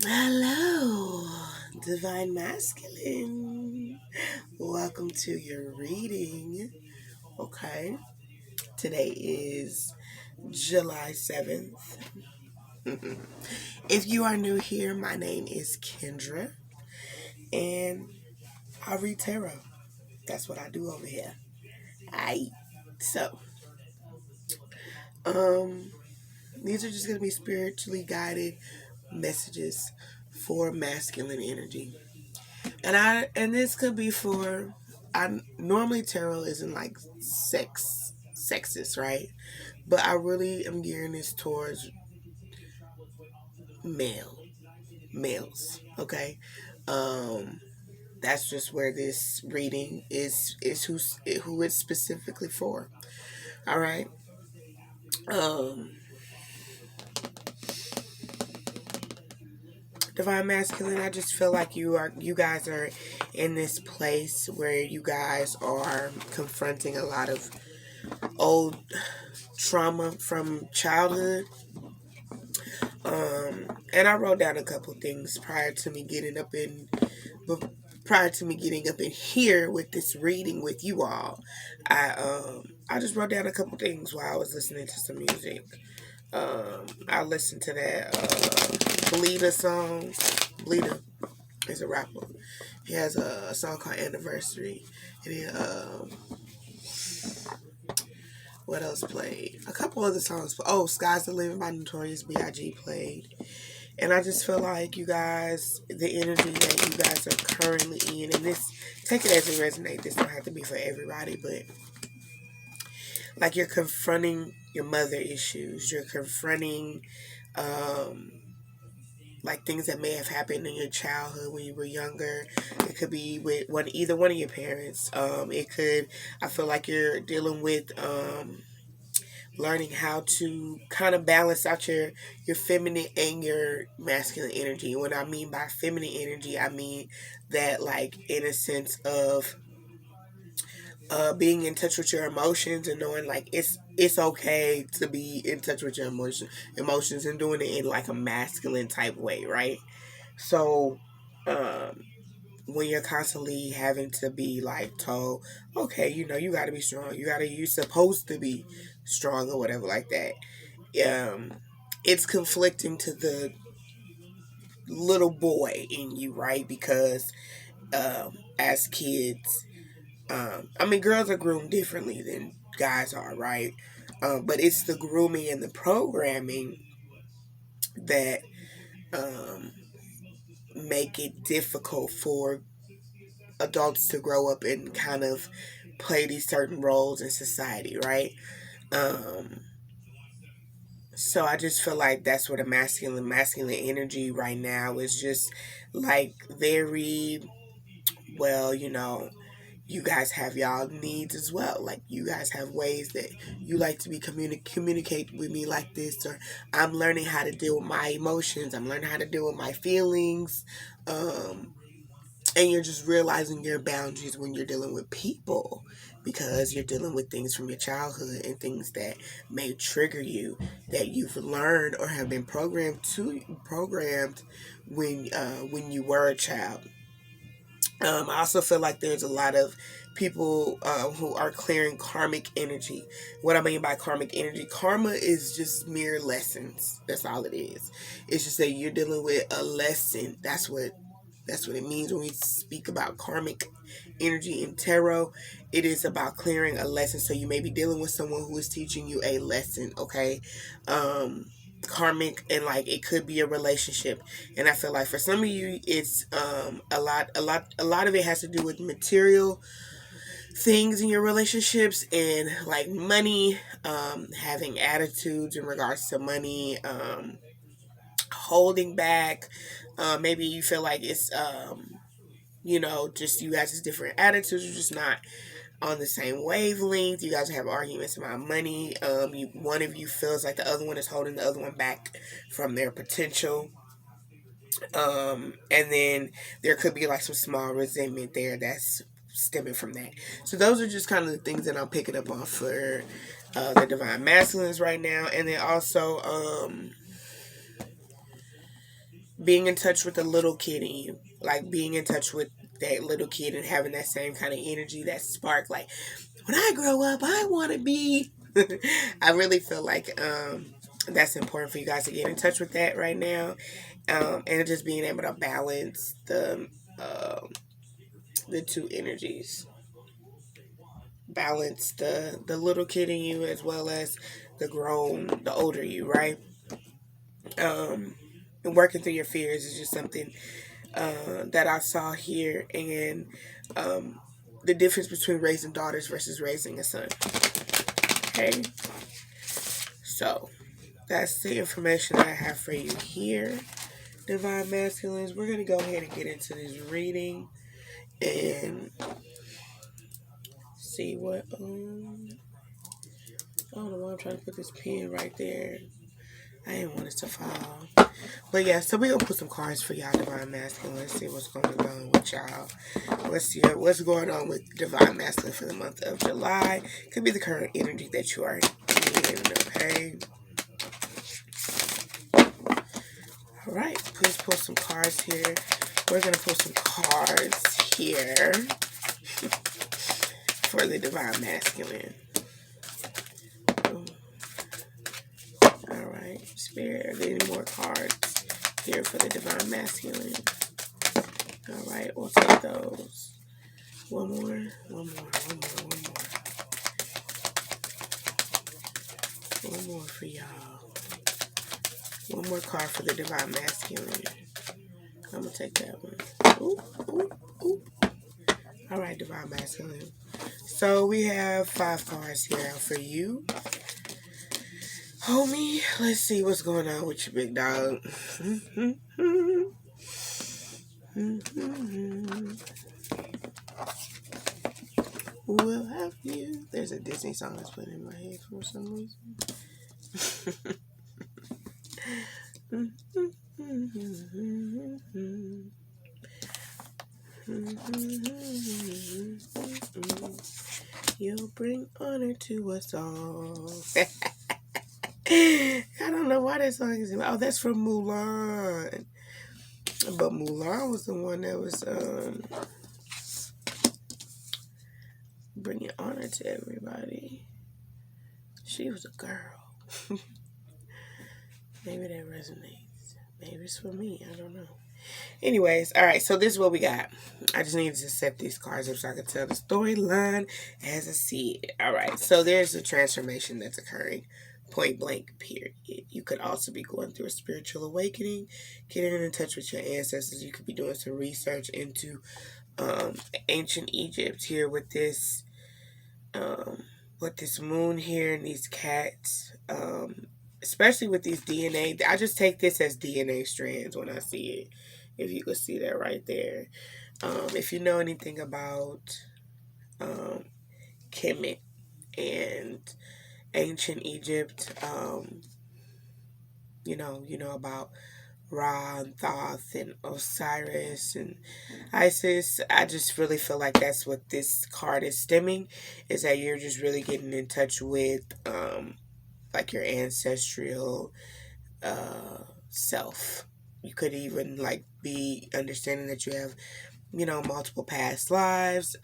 Hello, Divine Masculine. Welcome to your reading. Okay, today is July 7th. If you are new here, my name is Kendra, and I read tarot. That's what I do over here. Aight. So, um, these are just going to be spiritually guided messages for masculine energy. And this could be for I normally tarot isn't like sexist, right? But I really am gearing this towards male males. Okay. Um that's just where this reading is who it's specifically for. All right. Um Divine Masculine, I just feel like you guys are in this place where you guys are confronting a lot of old trauma from childhood. And I wrote down a couple things prior to me getting up in here with this reading with you all. I just wrote down a couple things while I was listening to some music. I listened to that Bleeder song. Bleeder is a rapper. He has a song called Anniversary. And then what else played? A couple other songs. Oh, Sky's the Limit by Notorious B.I.G. played. And I just feel like you guys, the energy that you guys are currently in, and this, take it as it resonates. This don't have to be for everybody, but like you're confronting your mother issues. You're confronting, like things that may have happened in your childhood when you were younger. It could be with either one of your parents. I feel like you're dealing with, learning how to kind of balance out your feminine and your masculine energy. What I mean by feminine energy, I mean that like in a sense of being in touch with your emotions and knowing like it's okay to be in touch with your emotions and doing it in like a masculine type way, right? So um when you're constantly having to be like told, okay, you got to be strong, you're supposed to be strong or whatever like that. um it's conflicting to the little boy in you, right? Because as kids, I mean, girls are groomed differently than guys are, right? But it's the grooming and the programming that um make it difficult for adults to grow up and kind of play these certain roles in society, right? Um, so I just feel like that's where the masculine energy right now is just like very well, you guys have y'all needs as well. Like you guys have ways that you like to be communicate with me like this, or I'm learning how to deal with my emotions. I'm learning how to deal with my feelings. Um, and you're just realizing your boundaries when you're dealing with people because you're dealing with things from your childhood and things that may trigger you that you've learned or have been programmed when you were a child. I also feel like there's a lot of people who are clearing karmic energy. What I mean by karmic energy, karma is just mere lessons. That's all it is. It's just that you're dealing with a lesson. That's what it means when we speak about karmic energy in tarot. It is about clearing a lesson. So you may be dealing with someone who is teaching you a lesson, okay? Karmic, and like it could be a relationship. And I feel like for some of you it's a lot of it has to do with material things in your relationships and like money, having attitudes in regards to money, holding back. Maybe you feel like it's just you guys' different attitudes. You're just not on the same wavelength. You guys have arguments about money. One of you feels like the other one is holding the other one back from their potential. And then there could be like some small resentment there that's stemming from that. So those are just kind of the things that I'm picking up on for the divine masculines right now. And then also being in touch with the little kid in you, like being in touch with that little kid and having that same kind of energy, that spark. Like, when I grow up, I want to be. I really feel like that's important for you guys to get in touch with that right now, and just being able to balance the two energies, balance the little kid in you as well as the older you, right? And working through your fears is just something that I saw here, and the difference between raising daughters versus raising a son. Okay, so that's the information I have for you here, Divine Masculines. We're going to go ahead and get into this reading and see what, I don't know why I'm trying to put this pen right there. I didn't want it to fall. But yeah, so we're going to put some cards for y'all, Divine Masculine. Let's see what's going on with y'all. Let's see what's going on with Divine Masculine for the month of July. Could be the current energy that you are in, okay? Alright, please pull some cards here. We're going to pull some cards here for the Divine Masculine. Alright, Spirit, are there any more cards here for the Divine Masculine? Alright, we'll take those. One more. One more for y'all. One more card for the Divine Masculine. I'm going to take that one. Ooh. Alright, Divine Masculine. So we have 5 cards here for you. Homie, let's see what's going on with you, big dog. We'll have you. There's a Disney song that's playing in my head for some reason. You'll bring honor to us all. I don't know why that song is in. Oh, that's from Mulan. But Mulan was the one that was bringing honor to everybody. She was a girl. Maybe that resonates. Maybe it's for me. I don't know. Anyways, all right. So this is what we got. I just needed to set these cards up so I could tell the storyline as I see it. All right. So there's a transformation that's occurring. Point blank, period. You could also be going through a spiritual awakening, getting in touch with your ancestors. You could be doing some research into ancient Egypt here with this moon here and these cats. Especially with these DNA. I just take this as DNA strands when I see it. If you could see that right there. If you know anything about Kemet and ancient Egypt, you know about Ra and Thoth and Osiris and Isis. I just really feel like that's what this card is stemming, is that you're just really getting in touch with like your ancestral self. You could even like be understanding that you have, multiple past lives,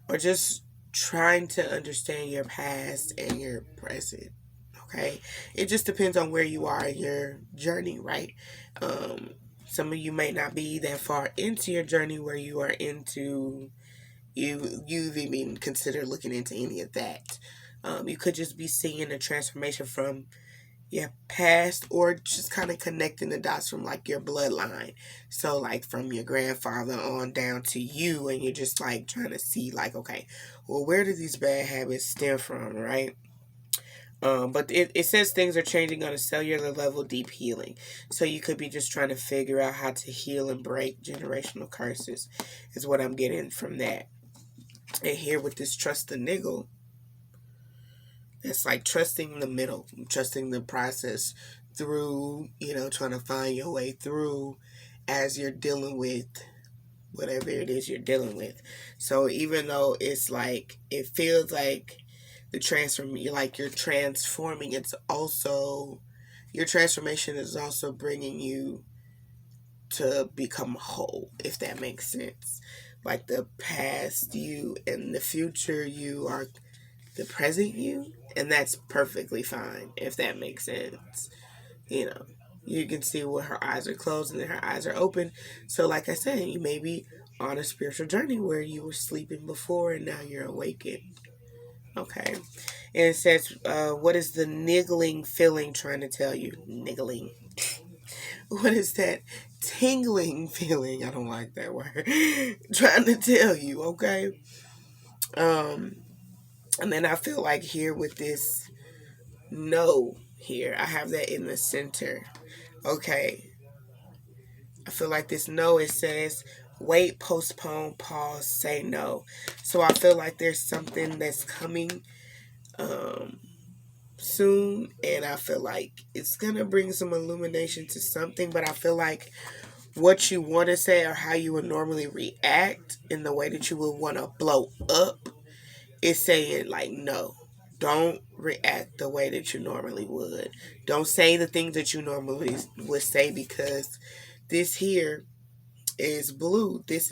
or just trying to understand your past and your present. Okay, it just depends on where you are in your journey, right? Some of you may not be that far into your journey where you are into you've even considered looking into any of that. You could just be seeing a transformation from your past, or just kind of connecting the dots from like your bloodline. So like from your grandfather on down to you, and you're just like trying to see like, okay, well, where do these bad habits stem from, right? But it says things are changing on a cellular level, deep healing. So you could be just trying to figure out how to heal and break generational curses, is what I'm getting from that. And here with this trust the niggle, it's like trusting the middle, trusting the process through, trying to find your way through as you're dealing with whatever it is you're dealing with. So even though it's like, it feels like you're transforming, it's also, your transformation is also bringing you to become whole, if that makes sense. Like the past you and the future you are the present you, and that's perfectly fine, if that makes sense. You know, you can see where her eyes are closed and then her eyes are open. So, like I said, you may be on a spiritual journey where you were sleeping before and now you're awakened. Okay. And it says, what is the niggling feeling trying to tell you? Niggling. What is that tingling feeling? I don't like that word. Trying to tell you, okay? Um, and then I feel like here with this no here, I have that in the center. Okay. I feel like this no, it says wait, postpone, pause, say no. So I feel like there's something that's coming um, soon, and I feel like it's gonna bring some illumination to something, but I feel like what you want to say or how you would normally react in the way that you would want to blow up is saying like no. Don't react the way that you normally would. Don't say the things that you normally would say, because this here is blue. This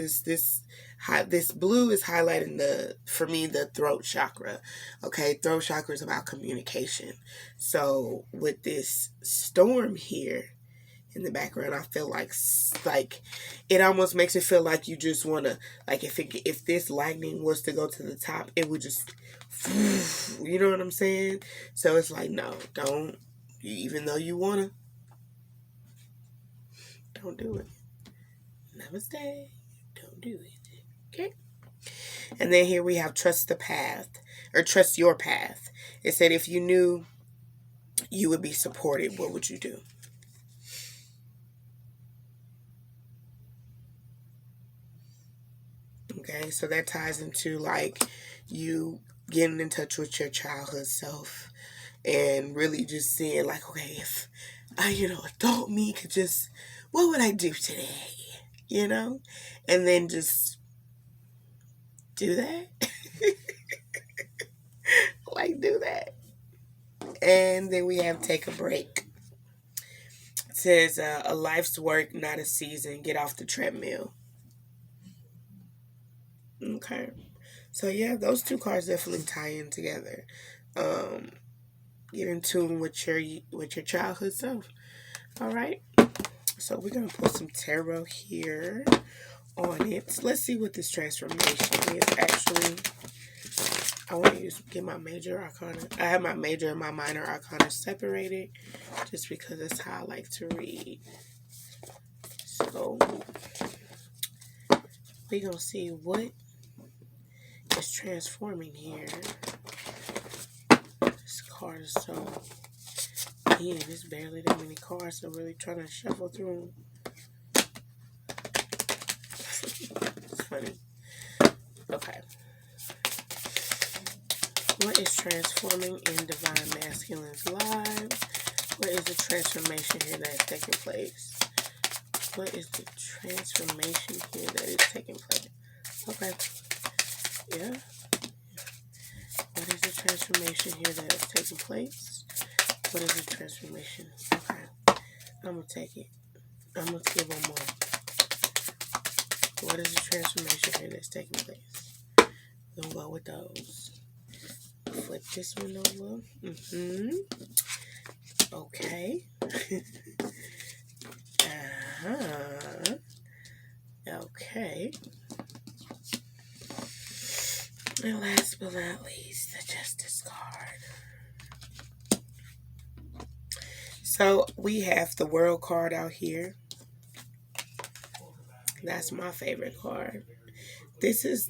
blue is highlighting for me the throat chakra. Okay, throat chakra is about communication. So with this storm here in the background, I feel like it almost makes it feel like you just want to, like if this lightning was to go to the top, it would just, you know what I'm saying? So it's like no, don't, even though you want to, don't do it. Namaste. Don't do it. Okay. And then here we have trust the path, or trust your path. It said if you knew you would be supported, what would you do? Okay, so that ties into like you getting in touch with your childhood self and really just seeing like, okay, if adult me could just, what would I do today? And then just do that. Like, do that. And then we have take a break. It says a life's work, not a season. Get off the treadmill. Okay. So yeah, those two cards definitely tie in together. Um, get in tune with your childhood self. All right. So we're gonna put some tarot here on it. Let's see what this transformation is actually. I want to get my major arcana. I have my major and my minor arcana separated just because that's how I like to read. So we're going to see what is transforming here. This card is so... Man, there's barely that many cards. So I'm really trying to shuffle through them. It's funny. Okay. What is transforming in Divine Masculine's lives? What is the transformation here that is taking place? What is the transformation here that is taking place? Okay. Yeah. What is the transformation here that is taking place? What is the transformation? Okay. I'm going to take it. I'm going to give one more. What is the transformation here that's taking place? We're going to go with those. Flip this one over. Okay. Okay. And last but not least, the Justice card. So we have the World card out here. That's my favorite card. This is